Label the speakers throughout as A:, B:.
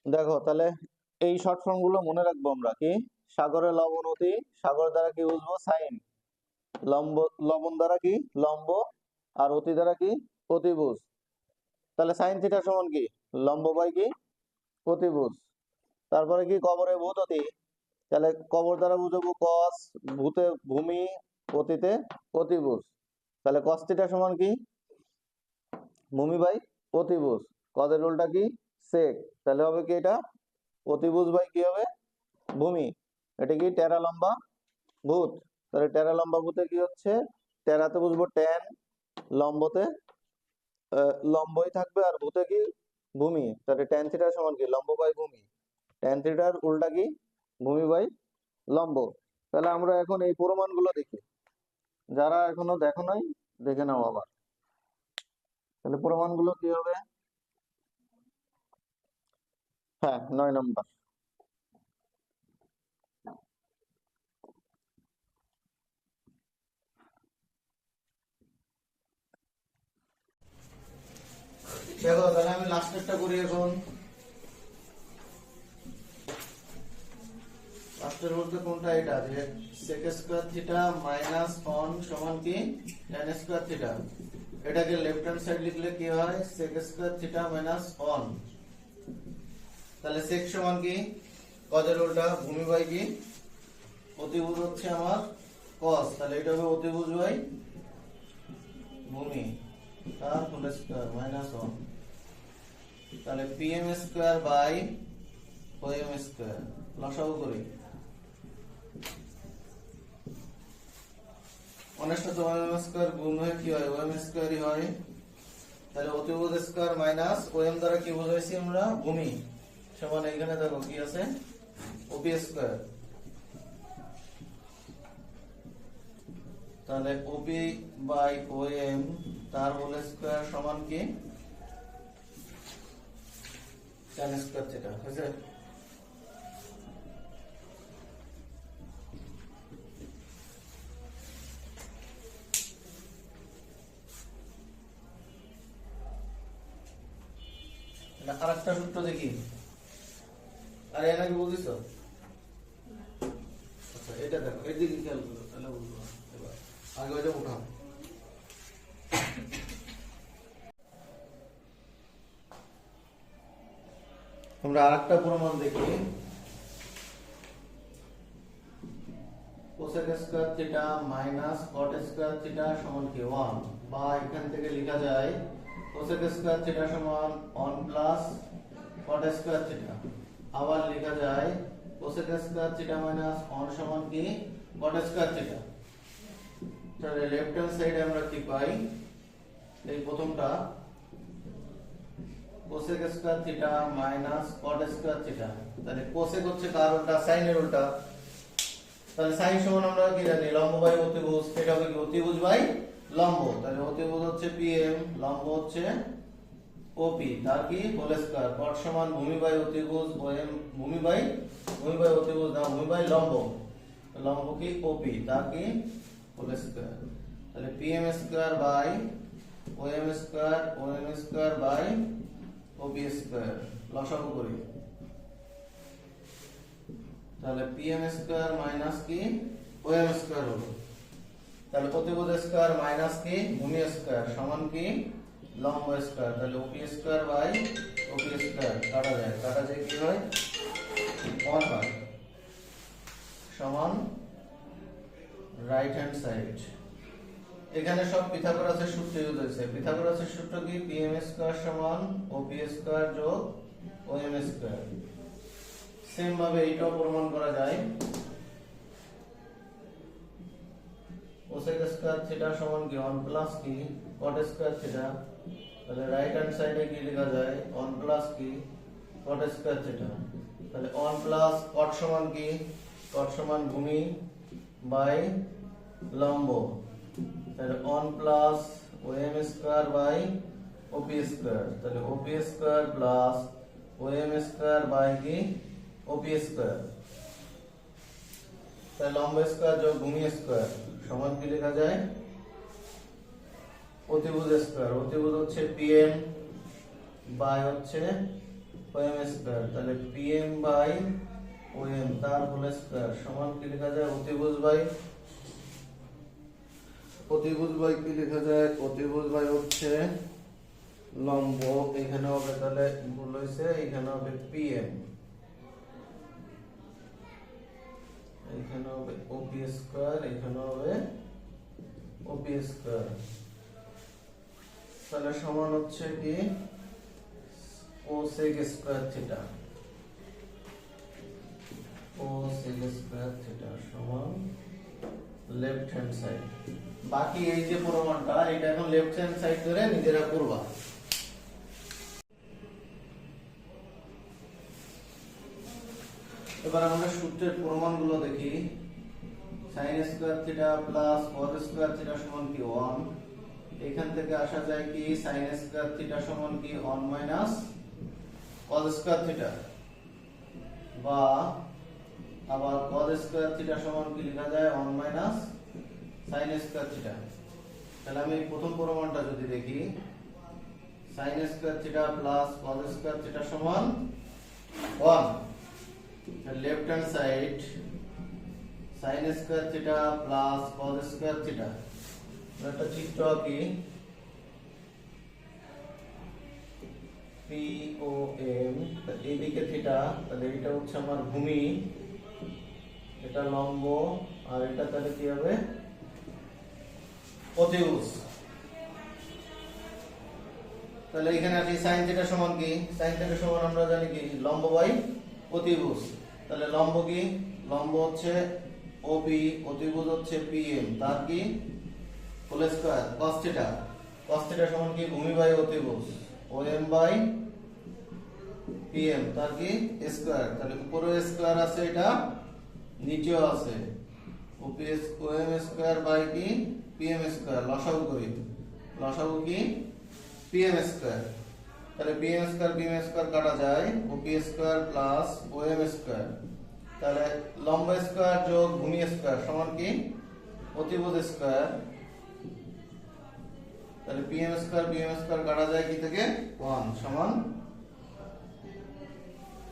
A: দেখো তাহলে এই শর্ট ফর্ম গুলো মনে রাখবো আমরা কি সাগরে লবণ অতি সাগর দ্বারা কি বুঝবো সাইন লম্ব লবণ দ্বারা কি লম্ব আর অতি দ্বারা কি অতিভুজ তাহলে সাইন থিটা সমান কি লম্ব বাই কি অতিভুজ তারপরে কি কবরে ভূত অতি তাহলে কবর দ্বারা বুঝবো কস ভূতে ভূমি অতিতে অতিভুজ তাহলে কস থিটা সমান কি ভূমি বাই অতিভুজ কদের উল্টা কি সেক তাহলে হবে কি এটা অতিভুজ বাই কি হবে ভূমি এটা কি টেরা লম্বা ভূত তাহলে টেরা লম্বা ভূতে কি হচ্ছে টেরাতে বুঝবো ট্যান লম্বতে লম্বই থাকবে আর ভূতে কি ভূমি তাহলে ট্যান থিটার সমান কি লম্ব বাই ভূমি ট্যান থিটার উল্টা কি ভূমি বাই লম্ব তাহলে আমরা এখন এই প্রমাণগুলো দেখি যারা এখনো দেখো নাই দেখে নাও আবার তাহলে প্রমাণগুলো কি হবে হ্যাঁ 9 নম্বর দেখো তাহলে আমি লাস্টেরটা করি এখন লাস্টের বলতে কোনটা এটা যে sec square theta minus on সমান কি tan স্কয়ার থিটা এটাকে লেফট হ্যান্ড সাইড লিখলে কি হয় sec স্কয়ার থিটা মাইনাস অন তাহলে sec সমান কি cos এর উল্টা ভূমি বাই কি অতিভুজ হচ্ছে আমার cos তাহলে এটা হবে অতিভুজ বাই ভূমি তার হোল স্কয়ার মাইনাস অন তাহলে pm square by om square লসাগু করি অনেকটা তো ওএম স্কয়ার গুণ হয়ে কি হয় ওএম স্কয়ারই হয় তাহলে অতিভুজ স্কয়ার মাইনাস ওএম দ্বারা কি বোঝাইছি আমরা ভূমি সমান এখানে দেখো কি আছে ওপি স্কয়ার তাহলে ওপি বাই ওএম তার হোল স্কয়ার সমান কি tan স্কয়ার থিটা হয়েছে আরেকটা সূত্র দেখি আরে এর আগে বুঝিস আচ্ছা এটা দেখো এই দিকে খেয়াল করো তাহলে বুঝবো এবার আগে ওইটা উঠাও আমরা আরেকটা প্রমাণ দেখি cosec square theta minus cot square theta সমান কি 1 বা এখান থেকে লেখা যায় cosec স্কয়ার থিটা সমান 1 প্লাস cot স্কয়ার থিটা আবার লেখা যায় cosec স্কয়ার থিটা মাইনাস 1 সমান কি cot স্কয়ার থিটা তাহলে লেফট হ্যান্ড সাইডে আমরা কি পাই এই প্রথমটা cosec square theta minus cot square theta তাহলে cosec হচ্ছে কার উল্টা sin এর উল্টা তাহলে sin সমান আমরা কি জানি লম্ব বাই অতিভুজ এটা হবে কি অতিভুজ বাই লম্ব তাহলে অতিভুজ হচ্ছে pm লম্ব হচ্ছে op তার কি হোল স্কয়ার cot সমান ভূমি বাই অতিভুজ om ভূমি বাই অতিভুজ না ভূমি বাই লম্ব লম্ব কি op তার কি হোল স্কয়ার তাহলে pm square by om square by ob square লসাগু করি তাহলে pm স্কয়ার মাইনাস কি om স্কয়ার হলো তাহলে অতিভুজ স্কয়ার মাইনাস কি ভূমি স্কয়ার সমান কি লম্ব স্কয়ার তাহলে op square by ob square কাটা যায় কি হয় 1 হয় সমান রাইট হ্যান্ড সাইড এখানে সব পিথাগোরাসের সূত্র ইউজ হয়েছে পিথাগোরাসের সূত্র কি pm স্কয়ার সমান ob স্কয়ার যোগ om স্কয়ার সেম ভাবে এটাও প্রমাণ করা যায় cosec স্কয়ার থিটা সমান কি 1 প্লাস কি cot স্কয়ার থিটা তাহলে রাইট হ্যান্ড সাইডে কি লেখা যায় 1 প্লাস কি cot স্কয়ার থিটা তাহলে 1 প্লাস cot সমান কি cot সমান ভূমি বাই লম্ব তাহলে 1 plus om square by ob square তাহলে ob square plus om square by কি ob স্কয়ার তাহলে লম্ব স্কয়ার যোগ ভূমি স্কয়ার সমান কি লেখা যায় অতিভুজ স্কয়ার অতিভুজ হচ্ছে pm বাই হচ্ছে ওএম স্কয়ার, তাহলে পিএম বাই ওএম তার হোল স্কয়ার সমান কি লেখা যায় অতিভুজ বাই কি লেখা যায় অতিভুজ বাই হচ্ছে লম্ব, এখানে হবে তাহলে ভুল হয়েছে, এখানে হবে পিএম, এখানে হবে ওপি স্কয়ার, এখানে হবে ওপি স্কয়ার, তাহলে সমান হচ্ছে কি cosec square theta, cosec square theta সমান লেফট হ্যান্ড সাইড। বাকি এই যে প্রমাণটা এটা এখন লেফট হ্যান্ড সাইড ধরে নিজেরা করবা। এবার আমরা সূত্রের প্রমাণগুলো দেখি। sin square theta plus cos square theta সমান কি 1, এখান থেকে আসা যায় কি sin স্কয়ার থিটা সমান কি 1 মাইনাস cos স্কয়ার থিটা, বা আবার cos স্কয়ার থিটা সমান কি লেখা যায় 1 মাইনাস sin স্কয়ার থিটা। তাহলে আমি প্রথম প্রমাণটা যদি দেখি sin square theta plus cos square theta সমান 1, left hand side sin square theta plus cos square theta, একটা চিত্র আঁকি POM, এইদিকে থিটা, তাহলে এটা হচ্ছে আমার ভূমি, এটা লম্ব, আর এটা তাহলে কি হবে অতিভুজ। তাহলে এখানে আসি sin থিটা সমান কি, sin থিটা সমান আমরা জানি কি লম্ব বাই অতিভুজ, তাহলে লম্ব কি লম্ব হচ্ছে OB, অতিভুজ হচ্ছে PM, তার কি whole square cos theta, cos theta সমান কি ভূমি বাই অতিভুজ OM বাই PM, তার কি স্কয়ার, তাহলে উপরে স্কয়ার আছে এটা নিচেও আছে, OM স্কয়ার বাই কি PM স্কয়ার, লসাগু করি, লসাগু কি PM স্কয়ার, তাহলে PM স্কয়ার কাটা যায়, OP square plus OM square, তাহলে লম্ব স্কয়ার যোগ ভূমি স্কয়ার সমান কি অতিভুজ স্কয়ার, তাহলে PM স্কয়ার কাটা যায় কি থেকে 1 সমান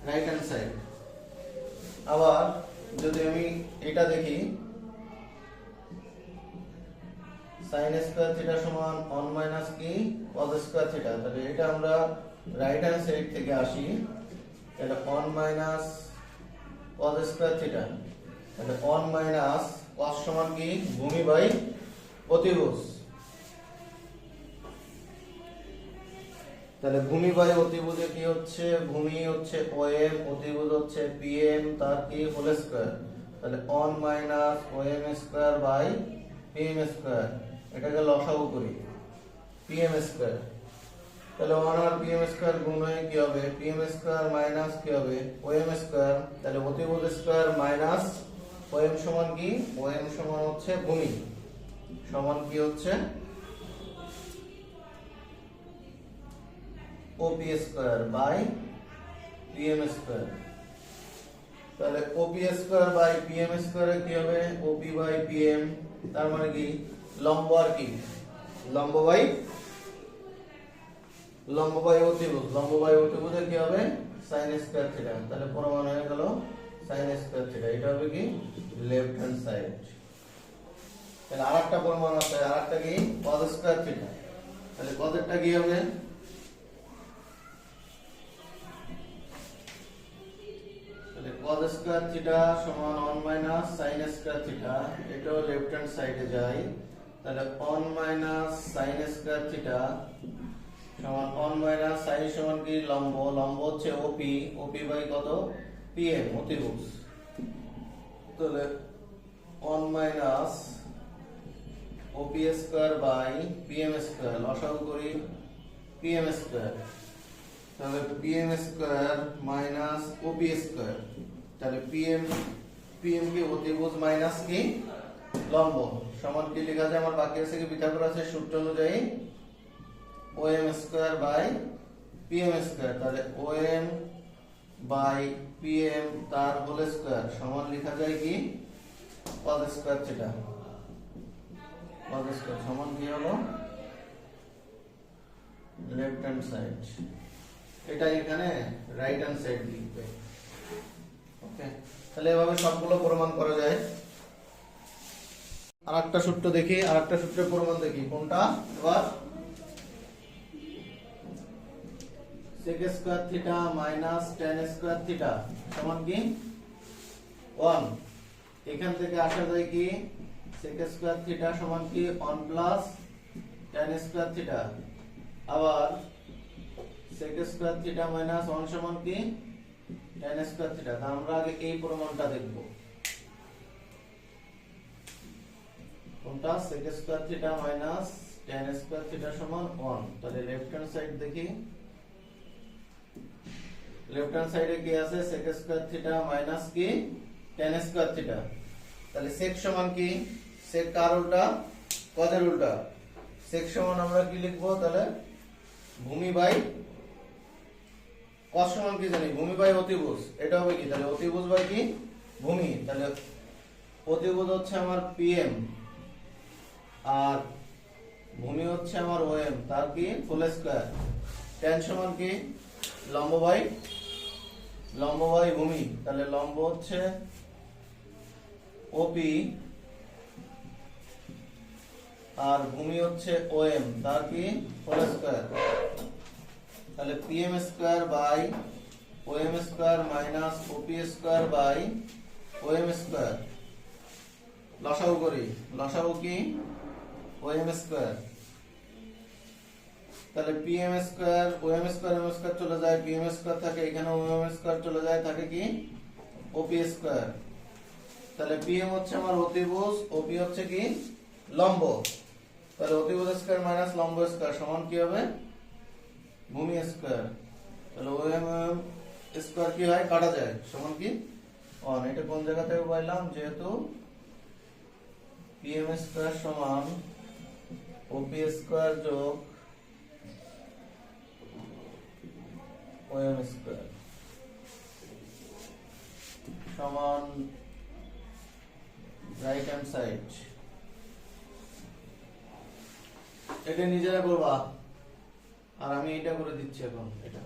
A: রাইট হ্যান্ড সাইড। আবার যদি আমি এটা দেখি sin স্কয়ার থিটা সমান 1 মাইনাস কি cos স্কয়ার থিটা, তাহলে এটা আমরা রাইট হ্যান্ড সাইড থেকে আসি, তাহলে 1 মাইনাস cos স্কয়ার থিটা, তাহলে 1 মাইনাস cos সমান কি ভূমি বাই অতিভুজ, তাহলে ভূমি বাই অতিভুজে কি হচ্ছে ভূমি হচ্ছে OM, অতিভুজ হচ্ছে PM, তার কি হোল স্কয়ার, তাহলে 1 minus OM square by PM square, এটাকে লসাগু করি PM স্কয়ার, তাহলে 1 আর PM স্কয়ার গুণ হয়ে কি হবে PM স্কয়ার মাইনাস কি হবে OM স্কয়ার, তাহলে অতিভুজ স্কয়ার মাইনাস OM সমান কি OM সমান হচ্ছে ভূমি সমান কি হচ্ছে OP square by PM square, তাহলে OP স্কয়ার বাই PM স্কয়ারে কি হবে OP বাই PM, তার মানে কি লম্ব আর কি লম্ব বাই অতিভুজে কি হবে sin স্কয়ার থিটা, তাহলে প্রমাণ হয়ে গেল sin স্কয়ার থিটা, এটা হবে কি লেফট হ্যান্ড সাইড। তাহলে আরেকটা প্রমাণ আছে, আরেকটা কি cos স্কয়ার থিটা, তাহলে cos এরটা কি হবে cos স্কয়ার থিটা সমান 1 মাইনাস sin স্কয়ার থিটা, এটাও লেফট হ্যান্ড সাইডে যায়, তাহলে 1 মাইনাস sin স্কয়ার থিটা সমান 1 মাইনাস sin সমান কি লম্ব হচ্ছে OP বাই কত PM অতিভুজ, তাহলে 1 minus OP square by PM square, লসাগু করি PM স্কয়ার, তাহলে PM square minus OP square, তাহলে PM কি অতিভুজ মাইনাস কি লম্ব সমান কি লেখা যায় আমার বাকি আছে কি পিথাগোরাসের সূত্র অনুযায়ী OM square by PM square, তাহলে OM বাই PM তার হোল স্কয়ার সমান লেখা যায় কি cos square theta, cos square সমান কি হলো লেফট হ্যান্ড সাইড। এটা এখানে রাইট হ্যান্ড সাইড লিখবে। ওকে, তাহলে এভাবে সবগুলো প্রমাণ করা যায়। আরেকটা সূত্র দেখি, আরেকটা সূত্রের প্রমাণ দেখি কোনটা। এবার sec square theta minus tan square theta সমান কি 1। এখান থেকে আসা যায় কি sec স্কয়ার থিটা সমান কি 1 প্লাস tan স্কয়ার থিটা, আবার sec স্কয়ার থিটা মাইনাস 1 সমান কি tan স্কয়ার থিটা। তা আমরা আগে এই প্রমাণটা দেখব, কোনটা sec square theta minus tan square theta সমান 1। তাহলে লেফট হ্যান্ড সাইড দেখি, লেফট হ্যান্ড সাইডে কি আছে sec স্কয়ার থিটা মাইনাস কি tan স্কয়ার থিটা। তাহলে sec সমান কি, sec কার উল্টা, cos এর উল্টা। sec সমান আমরা কি লিখবো, তাহলে ভূমি বাই cos সমান কি জানি, ভূমি বাই অতিভুজ। এটা হবে কি, তাহলে অতিভুজ বাই কি ভূমি। তাহলে অতিভুজ হচ্ছে আমার pm আর ভূমি হচ্ছে আমার ওএম, তার কি ফুল স্কয়ার। tan সমান কি লম্ব বাই ভূমি। তাহলে লম্ব হচ্ছে ওপি আর ভূমি হচ্ছে ওএম, তার কি হোল স্কয়ার। তাহলে PM square by OM square minus OP square by OM square. লসাগু করি, লসাগু কি ওএম স্কয়ার। তাহলে PM square OM square M square চলে যায়, পিএম স্কয়ার থাকে এখানে, ওএম স্কয়ার চলে যায়, থাকে কি ওপি স্কয়ার। তাহলে পিএম হচ্ছে আমার অতিভুজ, ওপি হচ্ছে কি লম্ব। তাহলে অতিভুজ স্কয়ার মাইনাস লম্ব স্কয়ার সমান কি হবে ভূমি স্কয়ার। তাহলে ওএম স্কয়ার কি হয়, কাটা যায়, সমান কি 1। এটা কোন জায়গা থেকে পাইলাম, যেহেতু পিএম স্কয়ার সমান ওপি স্কয়ার যোগ ওএম স্কয়ার সমান রাইট হ্যান্ড সাইড। এটা নিজেরা করবা আর আমি এটা করে দিচ্ছি এখন এটা।